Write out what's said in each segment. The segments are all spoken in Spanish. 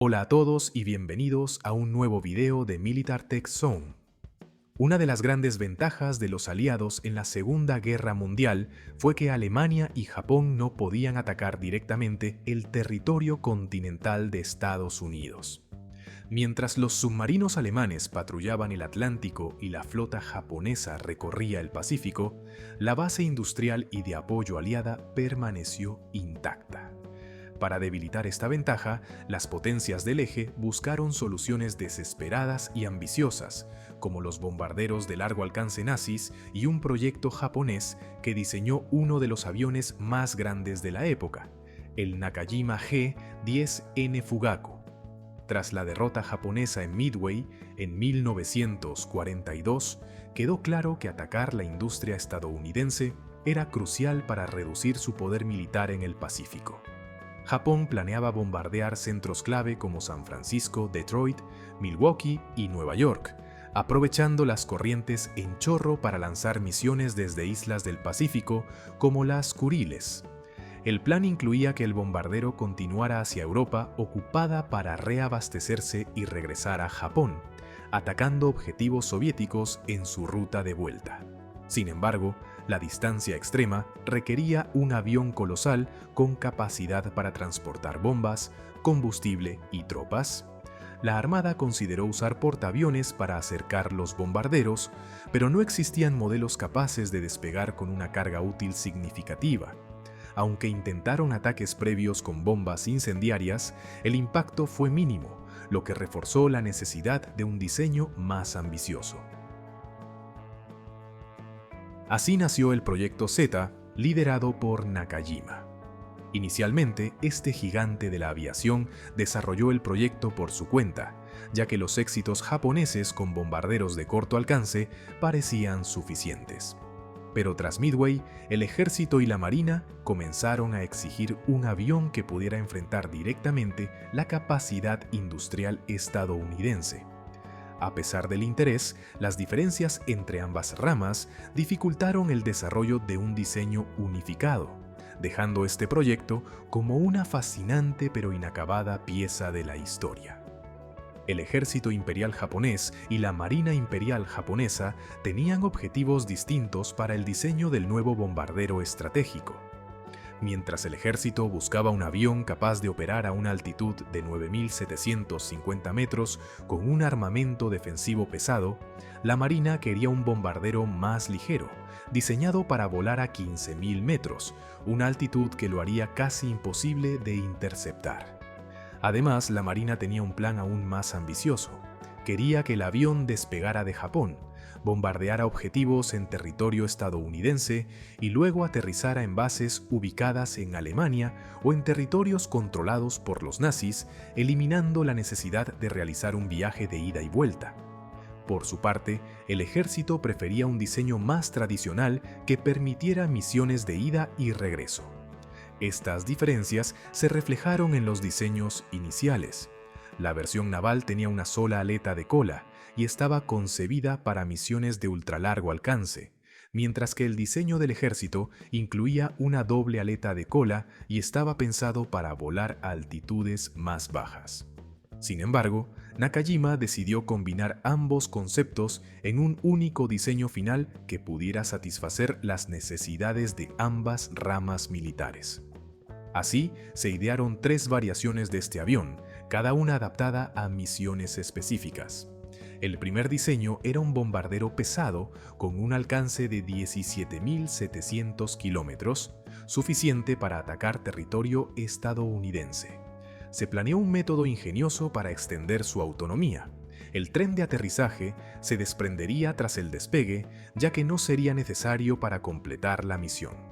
Hola a todos y bienvenidos a un nuevo video de Militar Tech Zone. Una de las grandes ventajas de los aliados en la Segunda Guerra Mundial fue que Alemania y Japón no podían atacar directamente el territorio continental de Estados Unidos. Mientras los submarinos alemanes patrullaban el Atlántico y la flota japonesa recorría el Pacífico, la base industrial y de apoyo aliada permaneció intacta. Para debilitar esta ventaja, las potencias del eje buscaron soluciones desesperadas y ambiciosas, como los bombarderos de largo alcance nazis y un proyecto japonés que diseñó uno de los aviones más grandes de la época, el Nakajima G-10N Fugaku. Tras la derrota japonesa en Midway en 1942, quedó claro que atacar la industria estadounidense era crucial para reducir su poder militar en el Pacífico. Japón planeaba bombardear centros clave como San Francisco, Detroit, Milwaukee y Nueva York, aprovechando las corrientes en chorro para lanzar misiones desde islas del Pacífico como las Kuriles. El plan incluía que el bombardero continuara hacia Europa ocupada para reabastecerse y regresar a Japón, atacando objetivos soviéticos en su ruta de vuelta. Sin embargo, la distancia extrema requería un avión colosal con capacidad para transportar bombas, combustible y tropas. La Armada consideró usar portaaviones para acercar los bombarderos, pero no existían modelos capaces de despegar con una carga útil significativa. Aunque intentaron ataques previos con bombas incendiarias, el impacto fue mínimo, lo que reforzó la necesidad de un diseño más ambicioso. Así nació el Proyecto Z, liderado por Nakajima. Inicialmente, este gigante de la aviación desarrolló el proyecto por su cuenta, ya que los éxitos japoneses con bombarderos de corto alcance parecían suficientes. Pero tras Midway, el ejército y la marina comenzaron a exigir un avión que pudiera enfrentar directamente la capacidad industrial estadounidense. A pesar del interés, las diferencias entre ambas ramas dificultaron el desarrollo de un diseño unificado, dejando este proyecto como una fascinante pero inacabada pieza de la historia. El ejército imperial japonés y la marina imperial japonesa tenían objetivos distintos para el diseño del nuevo bombardero estratégico. Mientras el ejército buscaba un avión capaz de operar a una altitud de 9.750 metros con un armamento defensivo pesado, la Marina quería un bombardero más ligero, diseñado para volar a 15.000 metros, una altitud que lo haría casi imposible de interceptar. Además, la Marina tenía un plan aún más ambicioso. Quería que el avión despegara de Japón, bombardeara objetivos en territorio estadounidense y luego aterrizara en bases ubicadas en Alemania o en territorios controlados por los nazis, eliminando la necesidad de realizar un viaje de ida y vuelta. Por su parte, el ejército prefería un diseño más tradicional que permitiera misiones de ida y regreso. Estas diferencias se reflejaron en los diseños iniciales. La versión naval tenía una sola aleta de cola y estaba concebida para misiones de ultralargo alcance, mientras que el diseño del ejército incluía una doble aleta de cola y estaba pensado para volar a altitudes más bajas. Sin embargo, Nakajima decidió combinar ambos conceptos en un único diseño final que pudiera satisfacer las necesidades de ambas ramas militares. Así, se idearon 3 variaciones de este avión, cada una adaptada a misiones específicas. El primer diseño era un bombardero pesado con un alcance de 17.700 kilómetros, suficiente para atacar territorio estadounidense. Se planeó un método ingenioso para extender su autonomía. El tren de aterrizaje se desprendería tras el despegue, ya que no sería necesario para completar la misión.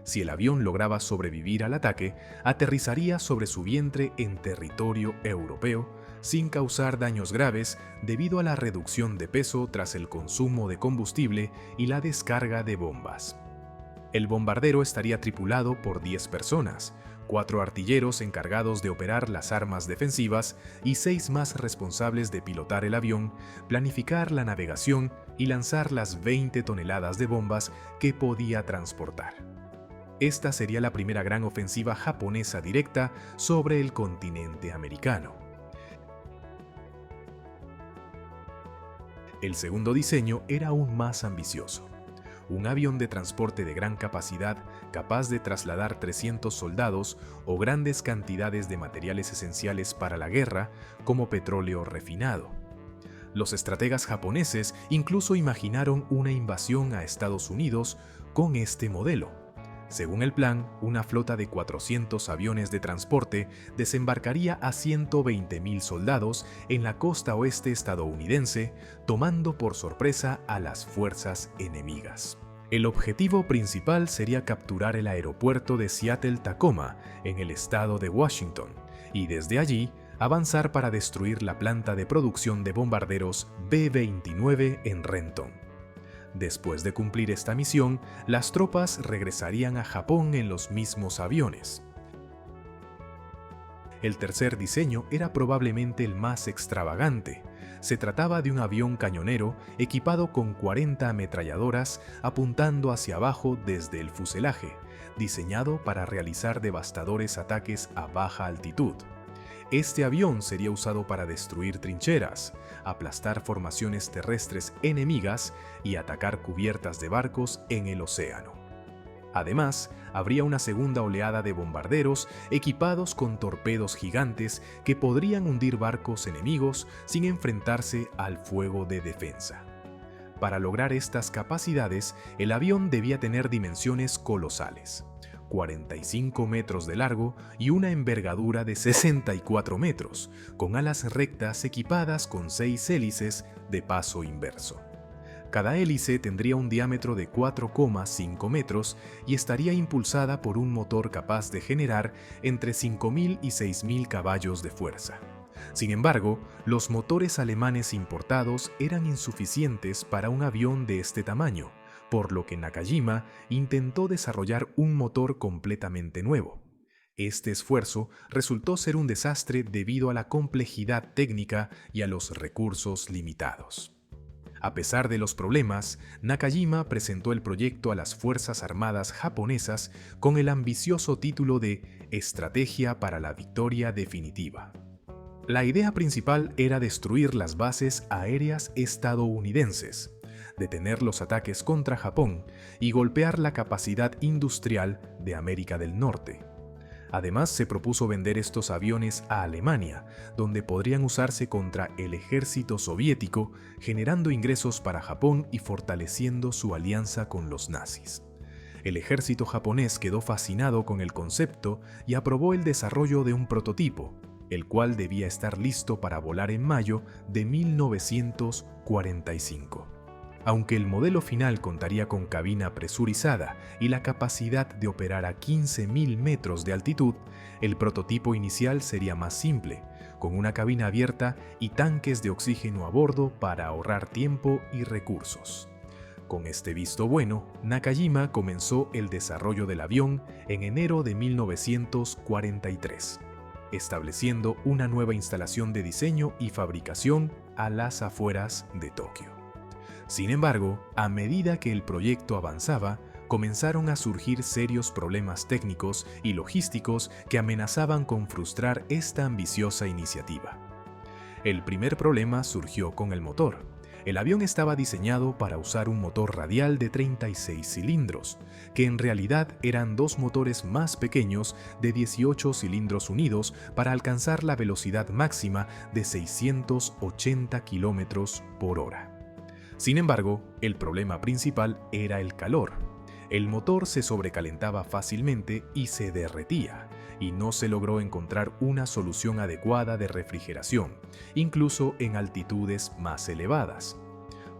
Si el avión lograba sobrevivir al ataque, aterrizaría sobre su vientre en territorio europeo, sin causar daños graves debido a la reducción de peso tras el consumo de combustible y la descarga de bombas. El bombardero estaría tripulado por 10 personas, 4 artilleros encargados de operar las armas defensivas y 6 más responsables de pilotar el avión, planificar la navegación y lanzar las 20 toneladas de bombas que podía transportar. Esta sería la primera gran ofensiva japonesa directa sobre el continente americano. El segundo diseño era aún más ambicioso. Un avión de transporte de gran capacidad capaz de trasladar 300 soldados o grandes cantidades de materiales esenciales para la guerra, como petróleo refinado. Los estrategas japoneses incluso imaginaron una invasión a Estados Unidos con este modelo. Según el plan, una flota de 400 aviones de transporte desembarcaría a 120.000 soldados en la costa oeste estadounidense, tomando por sorpresa a las fuerzas enemigas. El objetivo principal sería capturar el aeropuerto de Seattle-Tacoma, en el estado de Washington, y desde allí avanzar para destruir la planta de producción de bombarderos B-29 en Renton. Después de cumplir esta misión, las tropas regresarían a Japón en los mismos aviones. El tercer diseño era probablemente el más extravagante. Se trataba de un avión cañonero equipado con 40 ametralladoras apuntando hacia abajo desde el fuselaje, diseñado para realizar devastadores ataques a baja altitud. Este avión sería usado para destruir trincheras, aplastar formaciones terrestres enemigas y atacar cubiertas de barcos en el océano. Además, habría una segunda oleada de bombarderos equipados con torpedos gigantes que podrían hundir barcos enemigos sin enfrentarse al fuego de defensa. Para lograr estas capacidades, el avión debía tener dimensiones colosales: 45 metros de largo y una envergadura de 64 metros, con alas rectas equipadas con 6 hélices de paso inverso. Cada hélice tendría un diámetro de 4,5 metros y estaría impulsada por un motor capaz de generar entre 5.000 y 6.000 caballos de fuerza. Sin embargo, los motores alemanes importados eran insuficientes para un avión de este tamaño, por lo que Nakajima intentó desarrollar un motor completamente nuevo. Este esfuerzo resultó ser un desastre debido a la complejidad técnica y a los recursos limitados. A pesar de los problemas, Nakajima presentó el proyecto a las Fuerzas Armadas japonesas con el ambicioso título de Estrategia para la Victoria Definitiva. La idea principal era destruir las bases aéreas estadounidenses, detener los ataques contra Japón y golpear la capacidad industrial de América del Norte. Además, se propuso vender estos aviones a Alemania, donde podrían usarse contra el ejército soviético, generando ingresos para Japón y fortaleciendo su alianza con los nazis. El ejército japonés quedó fascinado con el concepto y aprobó el desarrollo de un prototipo, el cual debía estar listo para volar en mayo de 1945. Aunque el modelo final contaría con cabina presurizada y la capacidad de operar a 15.000 metros de altitud, el prototipo inicial sería más simple, con una cabina abierta y tanques de oxígeno a bordo para ahorrar tiempo y recursos. Con este visto bueno, Nakajima comenzó el desarrollo del avión en enero de 1943, estableciendo una nueva instalación de diseño y fabricación a las afueras de Tokio. Sin embargo, a medida que el proyecto avanzaba, comenzaron a surgir serios problemas técnicos y logísticos que amenazaban con frustrar esta ambiciosa iniciativa. El primer problema surgió con el motor. El avión estaba diseñado para usar un motor radial de 36 cilindros, que en realidad eran dos motores más pequeños de 18 cilindros unidos para alcanzar la velocidad máxima de 680 km por hora. Sin embargo, el problema principal era el calor. El motor se sobrecalentaba fácilmente y se derretía, y no se logró encontrar una solución adecuada de refrigeración, incluso en altitudes más elevadas.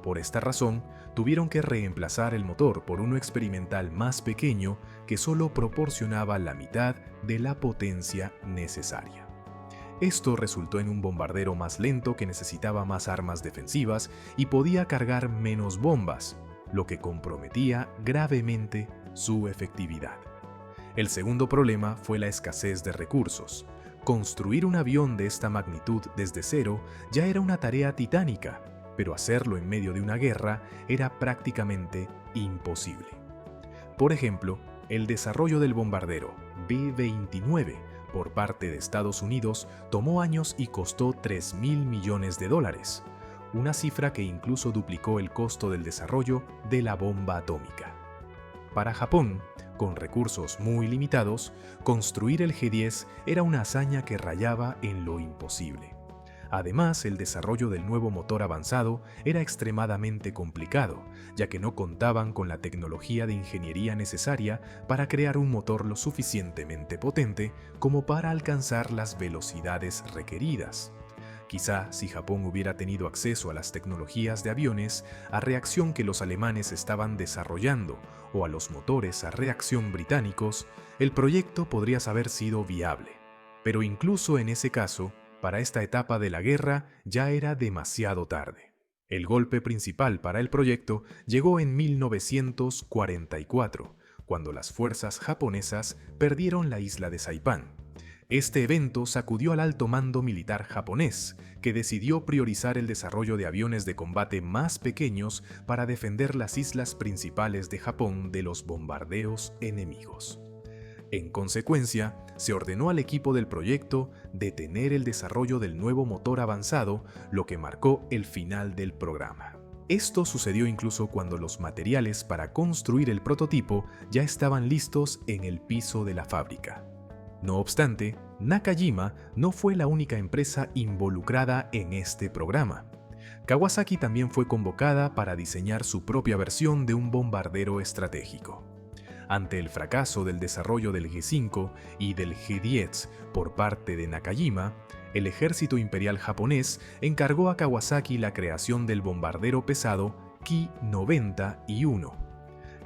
Por esta razón, tuvieron que reemplazar el motor por uno experimental más pequeño que solo proporcionaba la mitad de la potencia necesaria. Esto resultó en un bombardero más lento que necesitaba más armas defensivas y podía cargar menos bombas, lo que comprometía gravemente su efectividad. El segundo problema fue la escasez de recursos. Construir un avión de esta magnitud desde cero ya era una tarea titánica, pero hacerlo en medio de una guerra era prácticamente imposible. Por ejemplo, el desarrollo del bombardero B-29 por parte de Estados Unidos tomó años y costó $3.000 millones, una cifra que incluso duplicó el costo del desarrollo de la bomba atómica. Para Japón, con recursos muy limitados, construir el G-10 era una hazaña que rayaba en lo imposible. Además, el desarrollo del nuevo motor avanzado era extremadamente complicado, ya que no contaban con la tecnología de ingeniería necesaria para crear un motor lo suficientemente potente como para alcanzar las velocidades requeridas. Quizá si Japón hubiera tenido acceso a las tecnologías de aviones a reacción que los alemanes estaban desarrollando o a los motores a reacción británicos, el proyecto podría haber sido viable. Pero incluso en ese caso, para esta etapa de la guerra ya era demasiado tarde. El golpe principal para el proyecto llegó en 1944, cuando las fuerzas japonesas perdieron la isla de Saipán. Este evento sacudió al alto mando militar japonés, que decidió priorizar el desarrollo de aviones de combate más pequeños para defender las islas principales de Japón de los bombardeos enemigos. En consecuencia, se ordenó al equipo del proyecto detener el desarrollo del nuevo motor avanzado, lo que marcó el final del programa. Esto sucedió incluso cuando los materiales para construir el prototipo ya estaban listos en el piso de la fábrica. No obstante, Nakajima no fue la única empresa involucrada en este programa. Kawasaki también fue convocada para diseñar su propia versión de un bombardero estratégico. Ante el fracaso del desarrollo del G5 y del G10 por parte de Nakajima, el ejército imperial japonés encargó a Kawasaki la creación del bombardero pesado Ki-91.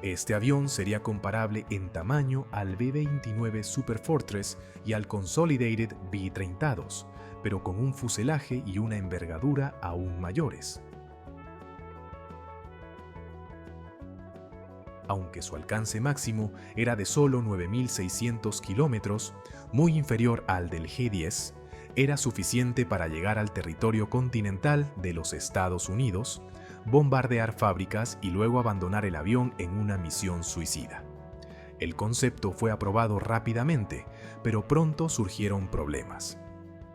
Este avión sería comparable en tamaño al B-29 Superfortress y al Consolidated B-32, pero con un fuselaje y una envergadura aún mayores. Aunque su alcance máximo era de solo 9.600 kilómetros, muy inferior al del G-10, era suficiente para llegar al territorio continental de los Estados Unidos, bombardear fábricas y luego abandonar el avión en una misión suicida. El concepto fue aprobado rápidamente, pero pronto surgieron problemas.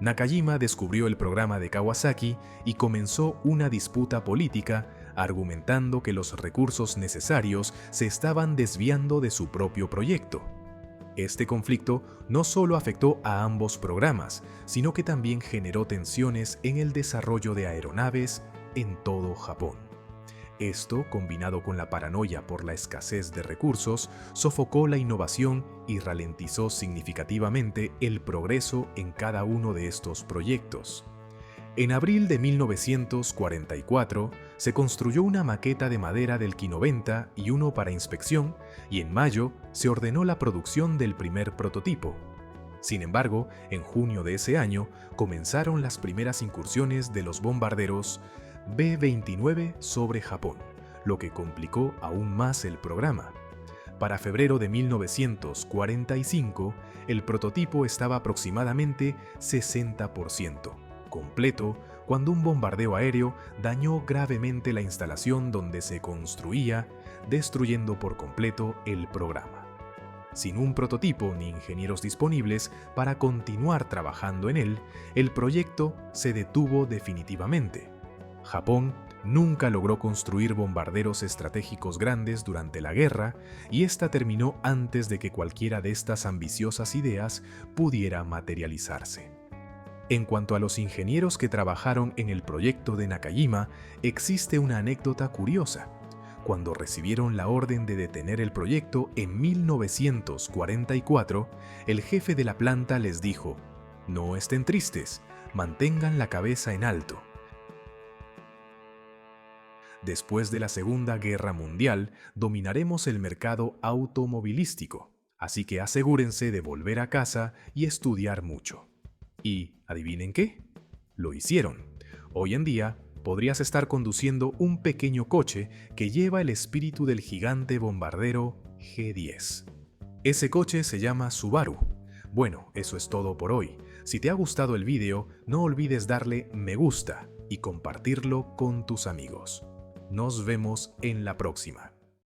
Nakajima descubrió el programa de Kawasaki y comenzó una disputa política, argumentando que los recursos necesarios se estaban desviando de su propio proyecto. Este conflicto no solo afectó a ambos programas, sino que también generó tensiones en el desarrollo de aeronaves en todo Japón. Esto, combinado con la paranoia por la escasez de recursos, sofocó la innovación y ralentizó significativamente el progreso en cada uno de estos proyectos. En abril de 1944 se construyó una maqueta de madera del Ki-90 y uno para inspección, y en mayo se ordenó la producción del primer prototipo. Sin embargo, en junio de ese año comenzaron las primeras incursiones de los bombarderos B-29 sobre Japón, lo que complicó aún más el programa. Para febrero de 1945, el prototipo estaba aproximadamente 60% completo cuando un bombardeo aéreo dañó gravemente la instalación donde se construía, destruyendo por completo el programa. Sin un prototipo ni ingenieros disponibles para continuar trabajando en él, el proyecto se detuvo definitivamente. Japón nunca logró construir bombarderos estratégicos grandes durante la guerra y esta terminó antes de que cualquiera de estas ambiciosas ideas pudiera materializarse. En cuanto a los ingenieros que trabajaron en el proyecto de Nakajima, existe una anécdota curiosa. Cuando recibieron la orden de detener el proyecto en 1944, el jefe de la planta les dijo: "No estén tristes, mantengan la cabeza en alto. Después de la Segunda Guerra Mundial, dominaremos el mercado automovilístico, así que asegúrense de volver a casa y estudiar mucho". Y, ¿adivinen qué? Lo hicieron. Hoy en día, podrías estar conduciendo un pequeño coche que lleva el espíritu del gigante bombardero G-10. Ese coche se llama Subaru. Bueno, eso es todo por hoy. Si te ha gustado el video, no olvides darle me gusta y compartirlo con tus amigos. Nos vemos en la próxima.